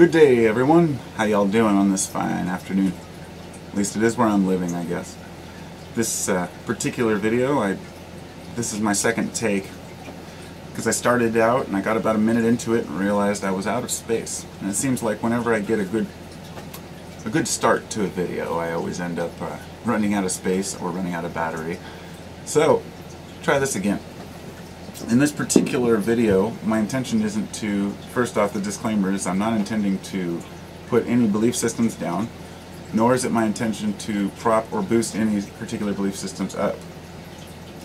Good day, everyone. How y'all doing on this fine afternoon? At least it is where I'm living, I guess. This particular video, this is my second take, because I started out and I got about a minute into it and realized I was out of space. And it seems like whenever I get a good start to a video, I always end up running out of space or running out of battery. So, try this again. In this particular video, my intention isn't to, first off, the disclaimer is I'm not intending to put any belief systems down, nor is it my intention to prop or boost any particular belief systems up.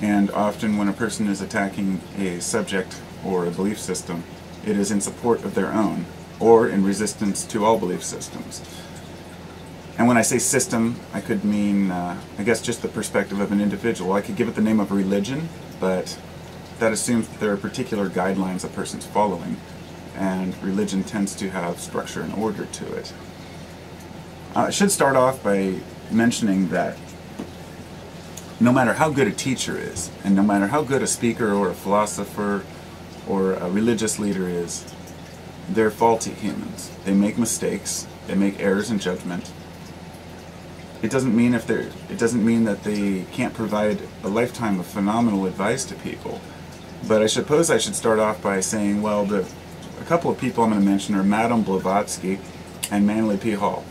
And often when a person is attacking a subject or a belief system, it is in support of their own, or in resistance to all belief systems. And when I say system, I could mean, I guess, just the perspective of an individual. I could give it the name of religion, but that assumes that there are particular guidelines a person's following, and religion tends to have structure and order to it. I should start off by mentioning that no matter how good a teacher is, and no matter how good a speaker or a philosopher or a religious leader is, they're faulty humans. They make mistakes, they make errors in judgment. It doesn't mean that they can't provide a lifetime of phenomenal advice to people. But I suppose I should start off by saying, well, a couple of people I'm going to mention are Madame Blavatsky and Manly P. Hall.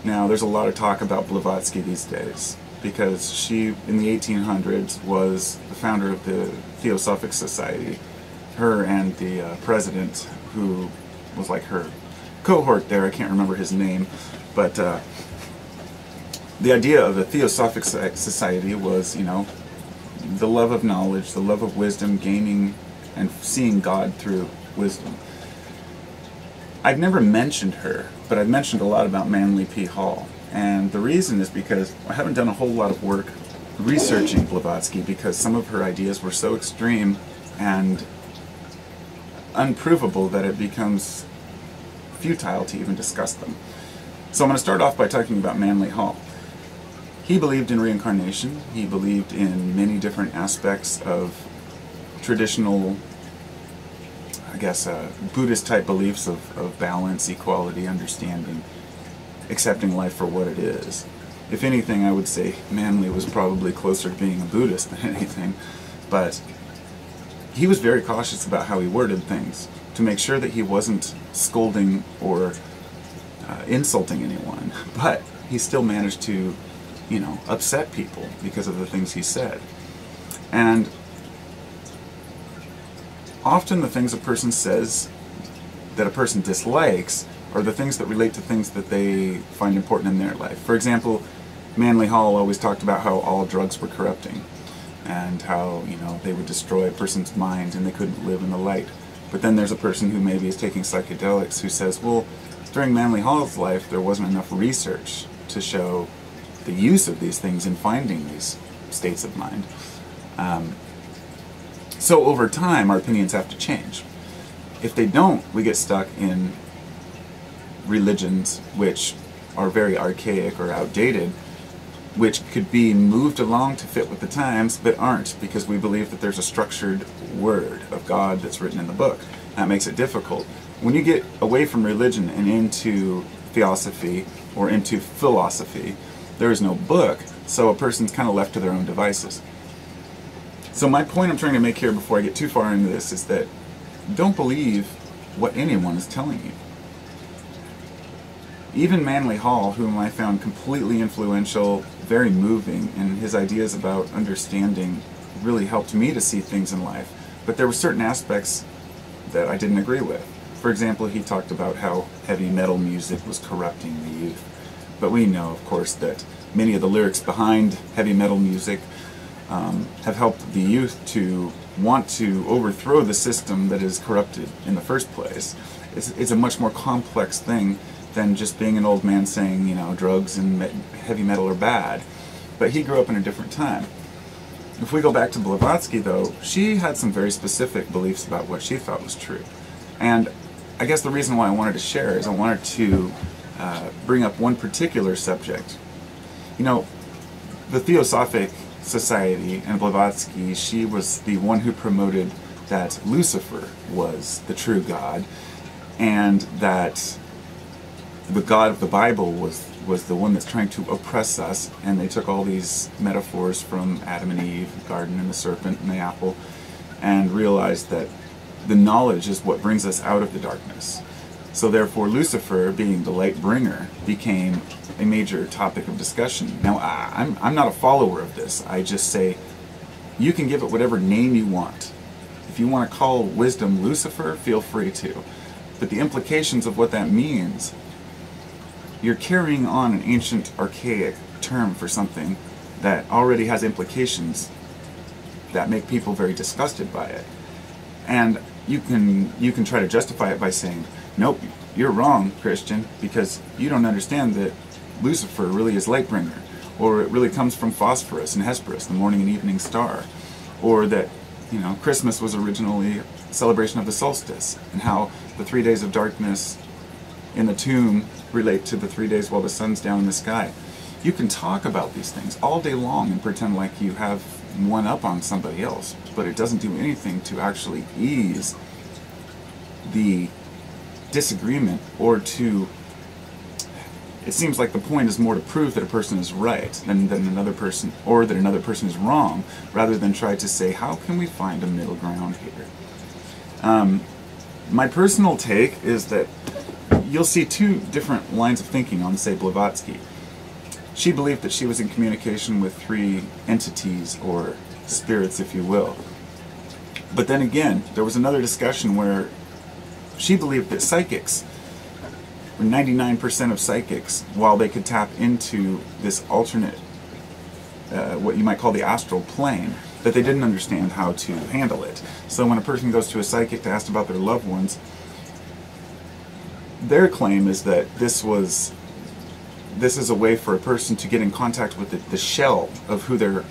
Now, there's a lot of talk about Blavatsky these days, because she, in the 1800s, was the founder of the Theosophic Society. Her and the president, who was like her cohort there, I can't remember his name, but the idea of the Theosophic Society was, the love of knowledge, the love of wisdom, gaining and seeing God through wisdom. I've never mentioned her, but I've mentioned a lot about Manly P. Hall. And the reason is because I haven't done a whole lot of work researching Blavatsky, because some of her ideas were so extreme and unprovable that it becomes futile to even discuss them. So I'm going to start off by talking about Manly Hall. He believed in reincarnation. He believed in many different aspects of traditional, I guess, Buddhist-type beliefs of balance, equality, understanding, accepting life for what it is. If anything, I would say Manly was probably closer to being a Buddhist than anything, but he was very cautious about how he worded things to make sure that he wasn't scolding or insulting anyone, but he still managed to upset people because of the things he said. And often the things a person says that a person dislikes are the things that relate to things that they find important in their life. For example, Manly Hall always talked about how all drugs were corrupting, and how, they would destroy a person's mind and they couldn't live in the light. But then there's a person who maybe is taking psychedelics who says, well, during Manly Hall's life there wasn't enough research to show the use of these things in finding these states of mind. So over time, our opinions have to change. If they don't, we get stuck in religions which are very archaic or outdated, which could be moved along to fit with the times, but aren't, because we believe that there's a structured word of God that's written in the book. That makes it difficult. When you get away from religion and into theosophy or into philosophy, there is no book, so a person's kind of left to their own devices. So my point I'm trying to make here before I get too far into this is that don't believe what anyone is telling you. Even Manly Hall, whom I found completely influential, very moving, and his ideas about understanding really helped me to see things in life, but there were certain aspects that I didn't agree with. For example, he talked about how heavy metal music was corrupting the youth. But we know, of course, that many of the lyrics behind heavy metal music have helped the youth to want to overthrow the system that is corrupted in the first place. It's a much more complex thing than just being an old man saying, drugs and heavy metal are bad. But he grew up in a different time. If we go back to Blavatsky, though, she had some very specific beliefs about what she thought was true. And I guess the reason why I wanted to share is I wanted to bring up one particular subject. The Theosophic Society and Blavatsky, she was the one who promoted that Lucifer was the true God, and that the God of the Bible was the one that's trying to oppress us, and they took all these metaphors from Adam and Eve, the garden and the serpent and the apple, and realized that the knowledge is what brings us out of the darkness. So therefore Lucifer, being the light bringer, became a major topic of discussion. Now I'm not a follower of this. I just say you can give it whatever name you want. If you want to call wisdom Lucifer, feel free to. But the implications of what that means, you're carrying on an ancient, archaic term for something that already has implications that make people very disgusted by it. And you can try to justify it by saying, nope, you're wrong, Christian, because you don't understand that Lucifer really is Lightbringer, or it really comes from Phosphorus and Hesperus, the morning and evening star, or that, you know, Christmas was originally a celebration of the solstice, and how the 3 days of darkness in the tomb relate to the 3 days while the sun's down in the sky. You can talk about these things all day long and pretend like you have one up on somebody else, but it doesn't do anything to actually ease the disagreement, or to, it seems like the point is more to prove that a person is right than another person, or that another person is wrong, rather than try to say, how can we find a middle ground here? My personal take is that you'll see two different lines of thinking on, say, Blavatsky. She believed that she was in communication with three entities, or spirits, if you will. But then again, there was another discussion where she believed that psychics, 99% of psychics, while they could tap into this alternate, what you might call the astral plane, that they didn't understand how to handle it. So when a person goes to a psychic to ask about their loved ones, their claim is that this is a way for a person to get in contact with the shell of who their,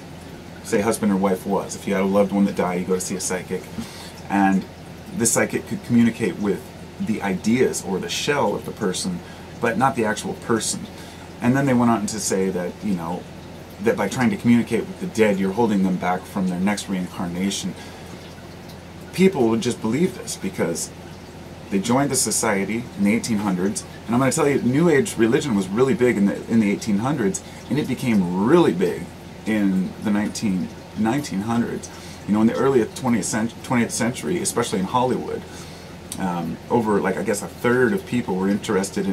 say, husband or wife was. If you had a loved one that died, you go to see a psychic, and the psychic could communicate with the ideas or the shell of the person, but not the actual person. And then they went on to say that, you know, that by trying to communicate with the dead, you're holding them back from their next reincarnation. People would just believe this because they joined the society in the 1800s, and I'm going to tell you, New Age religion was really big in the 1800s, and it became really big in the 1900s. You know, in the early 20th century, especially in Hollywood, over, like, I guess a third of people were interested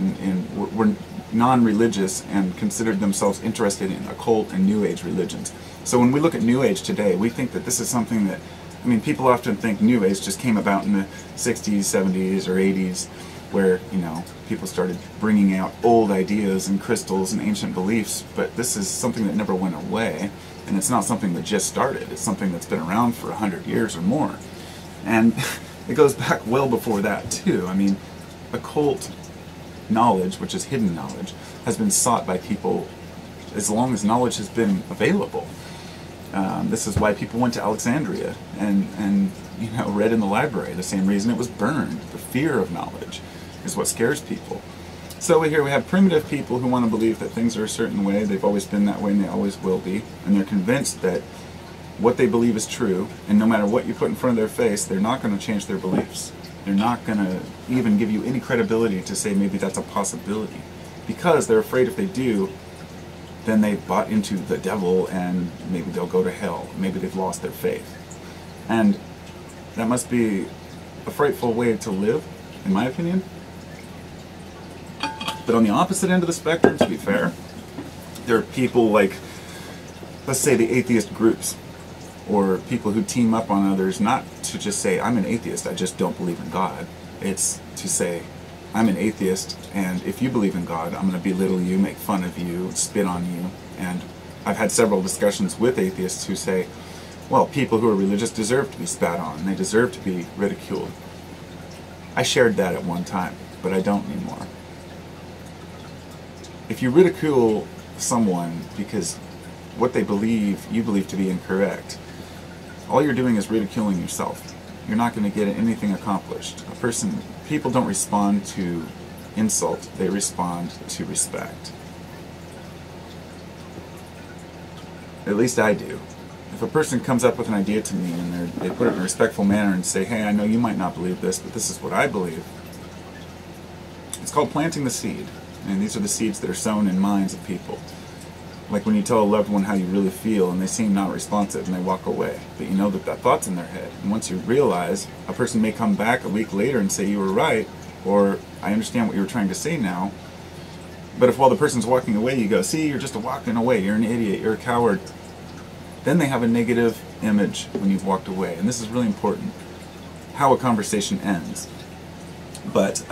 were non-religious and considered themselves interested in occult and New Age religions. So when we look at New Age today, we think that this is something that, I mean, people often think New Age just came about in the 60s, 70s, or 80s, where, you know, people started bringing out old ideas and crystals and ancient beliefs, but this is something that never went away, and it's not something that just started. It's something that's been around for 100 years or more. And it goes back well before that, too. I mean, occult knowledge, which is hidden knowledge, has been sought by people as long as knowledge has been available. This is why people went to Alexandria and you know, read in the library. The same reason it was burned. The fear of knowledge is what scares people. So here we have primitive people who want to believe that things are a certain way. They've always been that way and they always will be. And they're convinced that what they believe is true, and no matter what you put in front of their face, they're not going to change their beliefs. They're not going to even give you any credibility to say maybe that's a possibility. Because they're afraid if they do, then they've bought into the devil and maybe they'll go to hell. Maybe they've lost their faith. And that must be a frightful way to live, in my opinion. But on the opposite end of the spectrum, to be fair, there are people like, let's say, the atheist groups, or people who team up on others, not to just say, I'm an atheist, I just don't believe in God. It's to say, I'm an atheist, and if you believe in God, I'm going to belittle you, make fun of you, spit on you. And I've had several discussions with atheists who say, well, people who are religious deserve to be spat on, and they deserve to be ridiculed. I shared that at one time, but I don't anymore. If you ridicule someone because what they believe, you believe to be incorrect, all you're doing is ridiculing yourself. You're not going to get anything accomplished. People don't respond to insult, they respond to respect. At least I do. If a person comes up with an idea to me and they put it in a respectful manner and say, hey, I know you might not believe this, but this is what I believe. It's called planting the seed. And these are the seeds that are sown in minds of people. Like when you tell a loved one how you really feel and they seem not responsive and they walk away, but you know that that thought's in their head. And once you realize, a person may come back a week later and say you were right, or I understand what you were trying to say now. But if while the person's walking away you go, see, you're just walking away, you're an idiot, you're a coward, then they have a negative image when you've walked away. And this is really important, how a conversation ends. But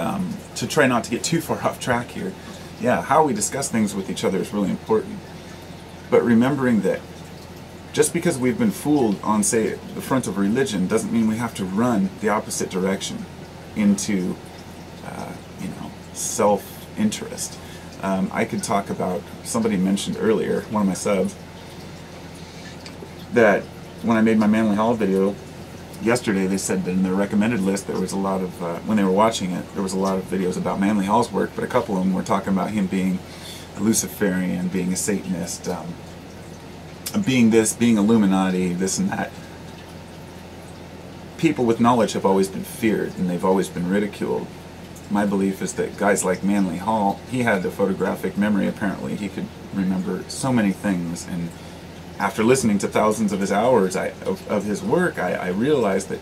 to try not to get too far off track here, yeah, how we discuss things with each other is really important. But remembering that just because we've been fooled on, say, the front of religion doesn't mean we have to run the opposite direction into, self-interest. I could talk about, somebody mentioned earlier, one of my subs, that when I made my Manly Hall video yesterday, they said that in their recommended list there was a lot of, when they were watching it, there was a lot of videos about Manly Hall's work, but a couple of them were talking about him being a Luciferian, being a Satanist, being this, being Illuminati, this and that. People with knowledge have always been feared and they've always been ridiculed. My belief is that guys like Manly Hall, he had a photographic memory apparently. He could remember so many things, and after listening to thousands of his hours of his work, I realized that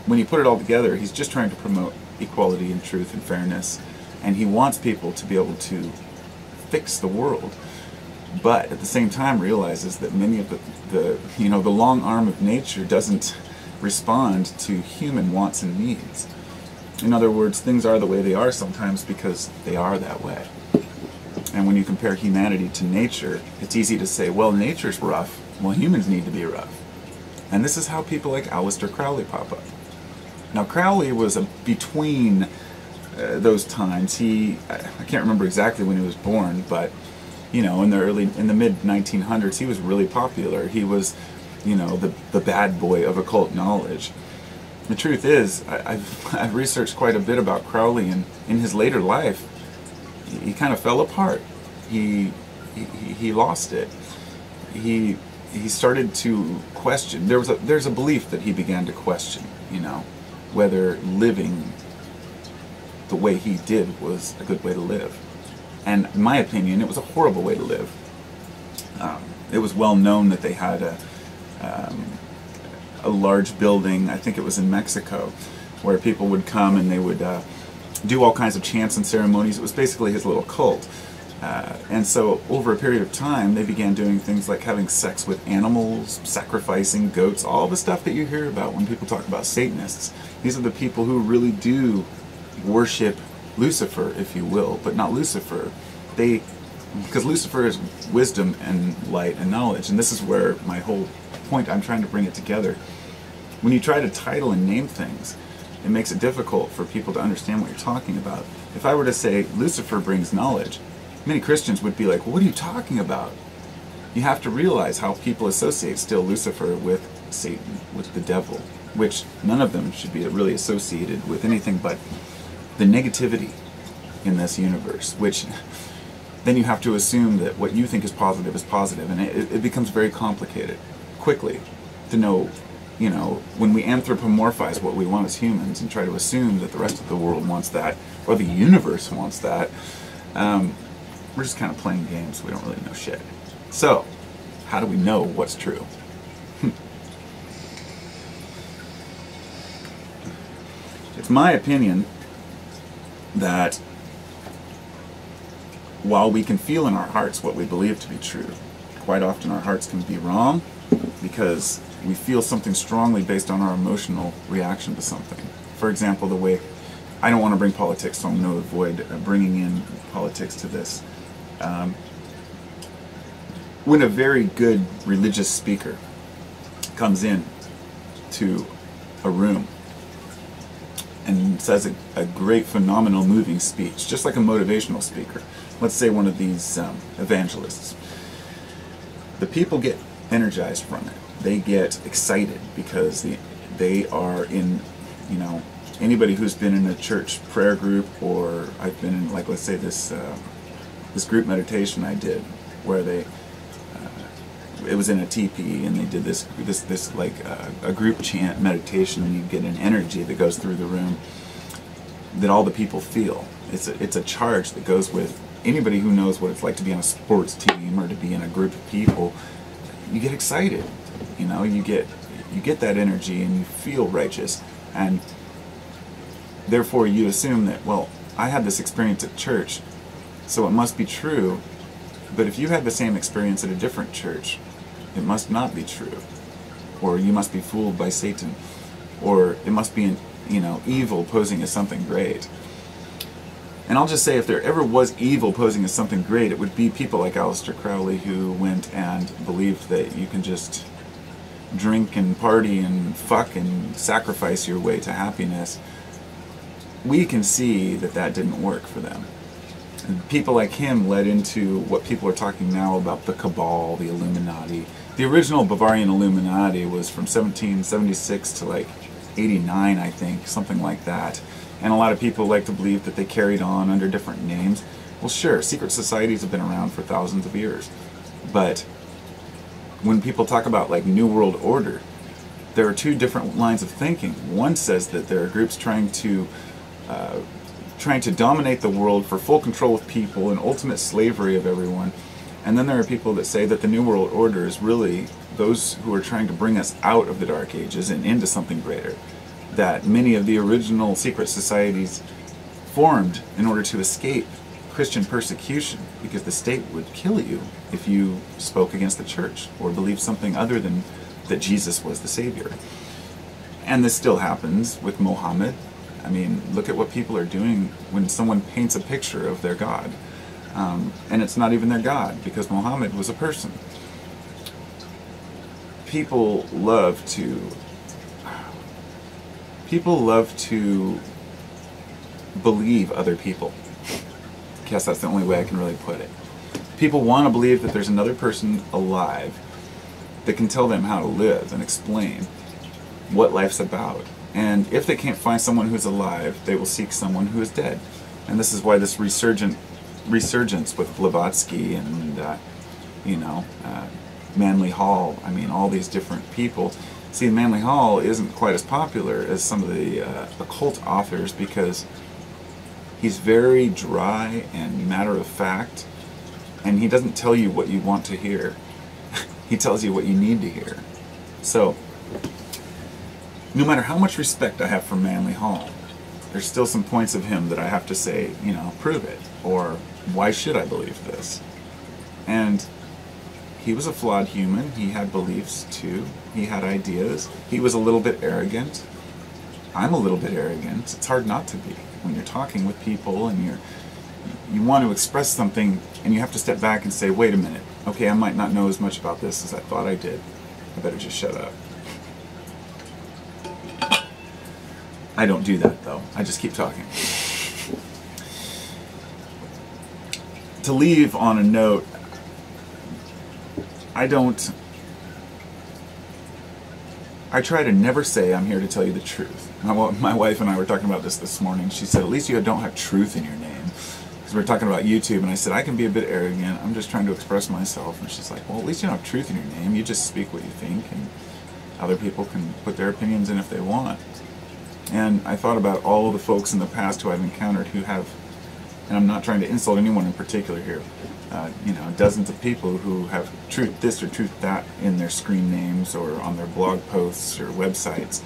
when you put it all together, he's just trying to promote equality and truth and fairness, and he wants people to be able to fix the world, but at the same time realizes that many of the long arm of nature doesn't respond to human wants and needs. In other words, things are the way they are sometimes because they are that way. And when you compare humanity to nature, it's easy to say, well, nature's rough, well, humans need to be rough. And this is how people like Aleister Crowley pop up. Now, Crowley was between those times. I can't remember exactly when he was born, but in the mid 1900s, he was really popular. He was, the bad boy of occult knowledge. The truth is, I've researched quite a bit about Crowley, and in his later life, he kind of fell apart. He lost it. He started to question. There's a belief that he began to question, whether living the way he did was a good way to live. And in my opinion, it was a horrible way to live. It was well known that they had a large building, I think it was in Mexico, where people would come and they would do all kinds of chants and ceremonies. It was basically his little cult. And so over a period of time, they began doing things like having sex with animals, sacrificing goats, all the stuff that you hear about when people talk about Satanists. These are the people who really do worship Lucifer, if you will, but not Lucifer. Because Lucifer is wisdom and light and knowledge, and this is where my whole point, I'm trying to bring it together. When you try to title and name things, it makes it difficult for people to understand what you're talking about. If I were to say Lucifer brings knowledge, many Christians would be like, what are you talking about? You have to realize how people associate still Lucifer with Satan, with the devil, which none of them should be really associated with anything but the negativity in this universe, which then you have to assume that what you think is positive, and it becomes very complicated quickly to know, when we anthropomorphize what we want as humans and try to assume that the rest of the world wants that, or the universe wants that, we're just kind of playing games. We don't really know shit. So, how do we know what's true? It's my opinion that while we can feel in our hearts what we believe to be true, quite often our hearts can be wrong because we feel something strongly based on our emotional reaction to something. For example, the way, I don't want to bring politics, so I'm going to avoid bringing in politics to this. When a very good religious speaker comes in to a room and says a great, phenomenal, moving speech, just like a motivational speaker, let's say one of these evangelists, the people get energized from it. They get excited because they are in, anybody who's been in a church prayer group, or I've been in, like, let's say this group meditation I did, where it was in a teepee, and they did this like a group chant meditation, and you get an energy that goes through the room. that all the people feel. It's a charge that goes with anybody who knows what it's like to be on a sports team or to be in a group of people. You get excited, you know, you get that energy and you feel righteous, and therefore you assume that, well, I had this experience at church, so it must be true. But if you had the same experience at a different church, it must not be true, or you must be fooled by Satan, or it must be, you know, evil posing as something great. And I'll just say, if there ever was evil posing as something great, it would be people like Aleister Crowley, who went and believed that you can just drink and party and fuck and sacrifice your way to happiness. We can see that that didn't work for them. And people like him led into what people are talking now about the Cabal, the Illuminati. The original Bavarian Illuminati was from 1776 to like 89, I think, something like that. And a lot of people like to believe that they carried on under different names. Well, sure, secret societies have been around for thousands of years. But when people talk about like New World Order, there are two different lines of thinking. One says that there are groups trying to dominate the world for full control of people and ultimate slavery of everyone. And then there are people that say that the New World Order is really those who are trying to bring us out of the Dark Ages and into something greater. That many of the original secret societies formed in order to escape Christian persecution, because the state would kill you if you spoke against the church or believed something other than that Jesus was the Savior. And this still happens with Mohammed. I mean, look at what people are doing when someone paints a picture of their God. And it's not even their God, because Mohammed was a person. People love to believe other people. I guess that's the only way I can really put it. People want to believe that there's another person alive that can tell them how to live and explain what life's about. And if they can't find someone who's alive, they will seek someone who is dead. And this is why this resurgence with Blavatsky and Manly Hall, I mean, all these different people. See, Manly Hall isn't quite as popular as some of the occult authors, because he's very dry and matter-of-fact, and he doesn't tell you what you want to hear. He tells you what you need to hear. So, no matter how much respect I have for Manly Hall, there's still some points of him that I have to say, you know, prove it, or why should I believe this? And he was a flawed human. He had beliefs too. He had ideas. He was a little bit arrogant. I'm a little bit arrogant. It's hard not to be when you're talking with people and you want to express something, and you have to step back and say, wait a minute, okay, I might not know as much about this as I thought I did. I better just shut up. I don't do that though. I just keep talking. To leave on a note, I try to never say I'm here to tell you the truth. My wife and I were talking about this morning. She said, at least you don't have truth in your name. Because we were talking about YouTube, and I said, I can be a bit arrogant. I'm just trying to express myself. And she's like, well, at least you don't have truth in your name. You just speak what you think, and other people can put their opinions in if they want. And I thought about all the folks in the past who I've encountered who have, and I'm not trying to insult anyone in particular here, dozens of people who have truth this or truth that in their screen names or on their blog posts or websites.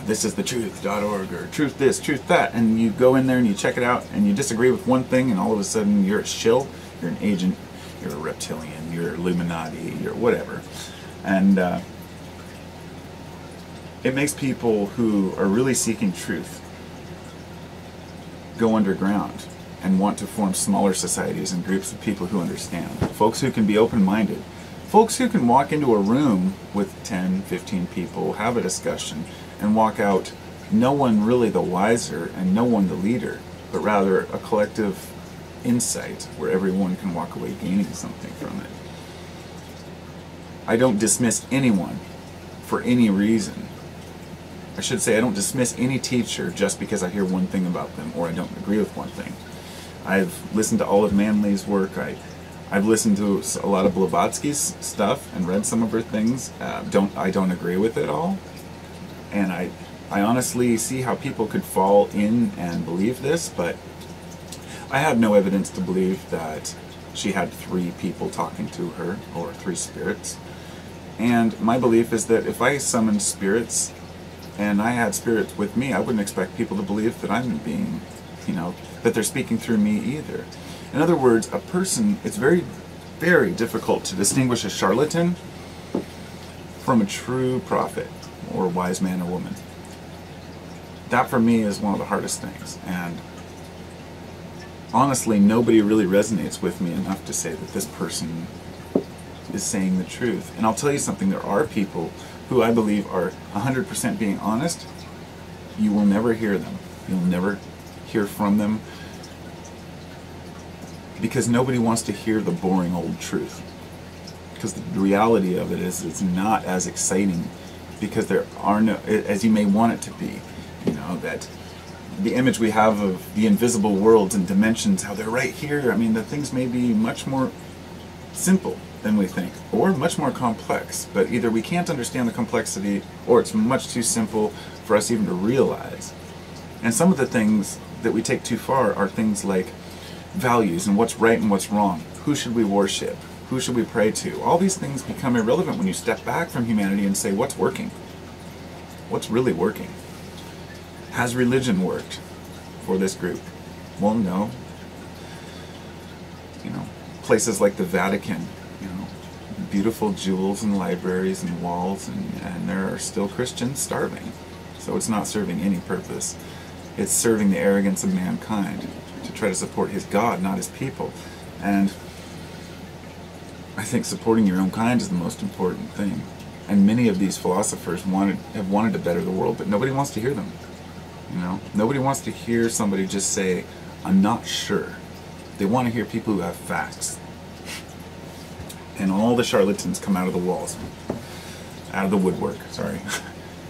This is the truth.org or truth this, truth that, and you go in there and you check it out and you disagree with one thing, and all of a sudden you're a shill, you're an agent, you're a reptilian, you're Illuminati, you're whatever. And it makes people who are really seeking truth go underground and want to form smaller societies and groups of people who understand. Folks who can be open-minded. Folks who can walk into a room with 10, 15 people, have a discussion, and walk out no one really the wiser and no one the leader, but rather a collective insight where everyone can walk away gaining something from it. I don't dismiss anyone for any reason. I should say I don't dismiss any teacher just because I hear one thing about them or I don't agree with one thing. I've listened to all of Manly's work. I've listened to a lot of Blavatsky's stuff and read some of her things. I don't agree with it all, and I honestly see how people could fall in and believe this, but I have no evidence to believe that she had 3 people talking to her, or 3 spirits. And my belief is that if I summoned spirits, and I had spirits with me, I wouldn't expect people to believe that I'm being, that they're speaking through me either. In other words, a person, it's very, very difficult to distinguish a charlatan from a true prophet, or wise man or woman. That for me is one of the hardest things, and honestly nobody really resonates with me enough to say that this person is saying the truth. And I'll tell you something, there are people who I believe are 100% being honest. You will never hear them. You'll never hear from them, because nobody wants to hear the boring old truth. Because the reality of it is it's not as exciting, because there are no, as you may want it to be, that the image we have of the invisible worlds and dimensions, how they're right here. I mean, the things may be much more simple than we think, or much more complex, but either we can't understand the complexity, or it's much too simple for us even to realize. And some of the things that we take too far are things like values and what's right and what's wrong. Who should we worship? Who should we pray to? All these things become irrelevant when you step back from humanity and say, what's working? What's really working? Has religion worked for this group? Well, no. Places like the Vatican, beautiful jewels and libraries and walls, and there are still Christians starving. So it's not serving any purpose. It's serving the arrogance of mankind to try to support his God, not his people. And I think supporting your own kind is the most important thing. And many of these philosophers have wanted to better the world, but nobody wants to hear them. Nobody wants to hear somebody just say, I'm not sure. They want to hear people who have facts. And all the charlatans come out of the walls, out of the woodwork, sorry,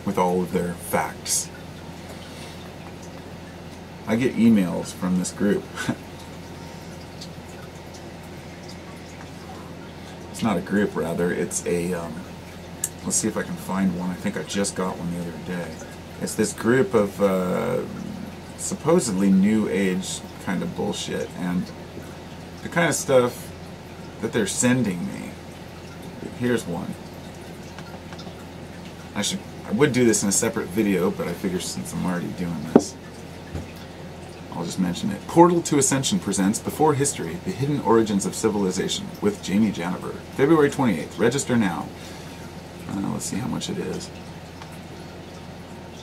with all of their facts. I get emails from this group. It's not a group, rather, it's a, let's see if I can find one. I think I just got one the other day. It's this group of supposedly new age kind of bullshit, and the kind of stuff that they're sending me. Here's one. I would do this in a separate video, but I figure since I'm already doing this, I'll just mention it. Portal to Ascension presents Before History, The Hidden Origins of Civilization with Jamie Janiver. February 28th. Register now. Let's see how much it is.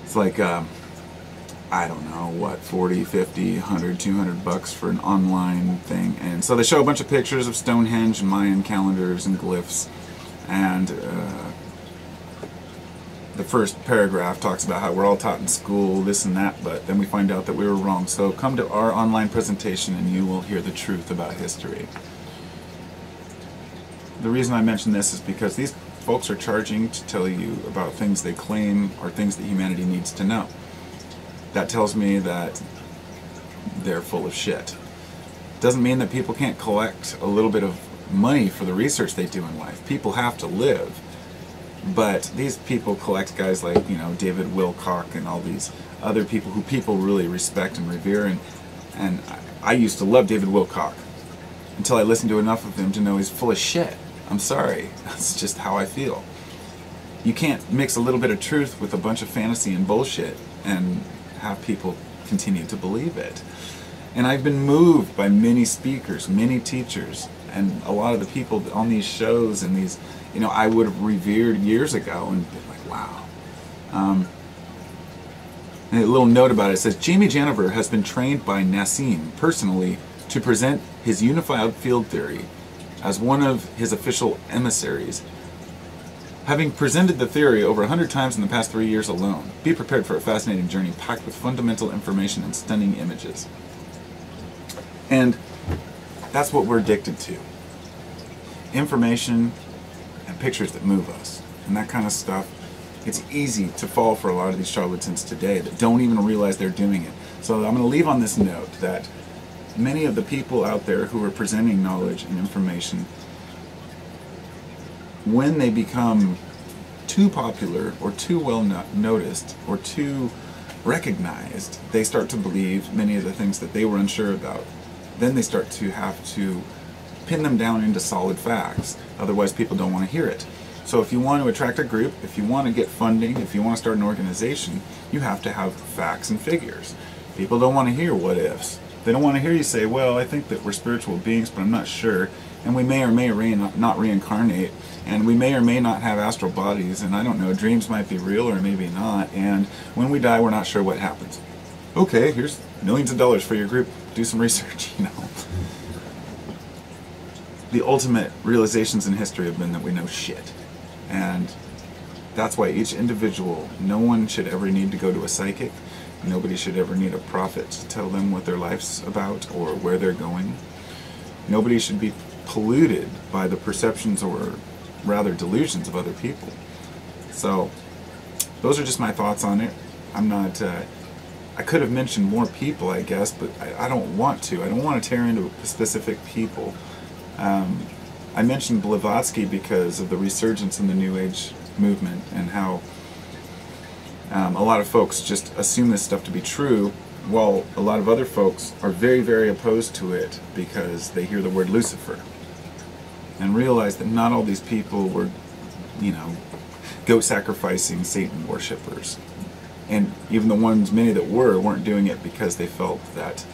It's like, I don't know, what, 40, 50, 100, 200 bucks for an online thing. And so they show a bunch of pictures of Stonehenge and Mayan calendars and glyphs. And the first paragraph talks about how we're all taught in school, this and that, but then we find out that we were wrong. So come to our online presentation and you will hear the truth about history. The reason I mention this is because these folks are charging to tell you about things they claim are things that humanity needs to know. That tells me that they're full of shit. Doesn't mean that people can't collect a little bit of money for the research they do in life. People have to live. But these people collect guys like, David Wilcock and all these other people who people really respect and revere. And I used to love David Wilcock until I listened to enough of him to know he's full of shit. I'm sorry. That's just how I feel. You can't mix a little bit of truth with a bunch of fantasy and bullshit and have people continue to believe it. And I've been moved by many speakers, many teachers, and a lot of the people on these shows and these, I would have revered years ago and been like, wow. And a little note about it says, Jamie Janiver has been trained by Nassim personally to present his unified field theory as one of his official emissaries. Having presented the theory over 100 times in the past 3 years alone, be prepared for a fascinating journey packed with fundamental information and stunning images. And that's what we're addicted to. Information and pictures that move us. And that kind of stuff. It's easy to fall for a lot of these charlatans today that don't even realize they're doing it. So I'm going to leave on this note that many of the people out there who are presenting knowledge and information, when they become too popular or too well noticed or too recognized, they start to believe many of the things that they were unsure about. Then they start to have to pin them down into solid facts. Otherwise, people don't want to hear it. So if you want to attract a group, if you want to get funding, if you want to start an organization, you have to have facts and figures. People don't want to hear what ifs. They don't want to hear you say, well, I think that we're spiritual beings, but I'm not sure. And we may or may not reincarnate. And we may or may not have astral bodies. And I don't know, dreams might be real or maybe not. And when we die, we're not sure what happens. Okay, here's millions of dollars for your group. Do some research, you know. The ultimate realizations in history have been that we know shit. And that's why each individual, no one should ever need to go to a psychic. Nobody should ever need a prophet to tell them what their life's about or where they're going. Nobody should be polluted by the perceptions or rather delusions of other people. So those are just my thoughts on it. I'm not, I could have mentioned more people, I guess, but I don't want to. I don't want to tear into specific people. I mentioned Blavatsky because of the resurgence in the New Age movement and how a lot of folks just assume this stuff to be true, while a lot of other folks are very, very opposed to it because they hear the word Lucifer and realize that not all these people were, you know, goat sacrificing Satan worshippers. And even the ones, many that weren't doing it because they felt that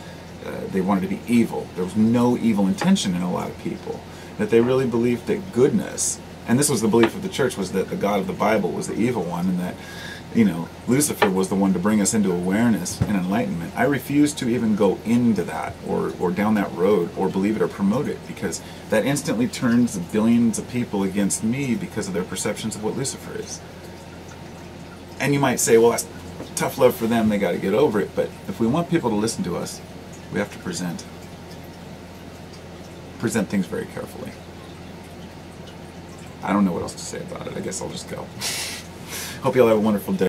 they wanted to be evil. There was no evil intention in a lot of people. That they really believed that goodness, and this was the belief of the church, was that the God of the Bible was the evil one, and that, you know, Lucifer was the one to bring us into awareness and enlightenment. I refuse to even go into that or down that road or believe it or promote it, because that instantly turns billions of people against me because of their perceptions of what Lucifer is. And you might say, well, that's tough love for them, they got to get over it. But if we want people to listen to us, we have to present things very carefully. I don't know what else to say about it. I guess I'll just go. Hope you all have a wonderful day.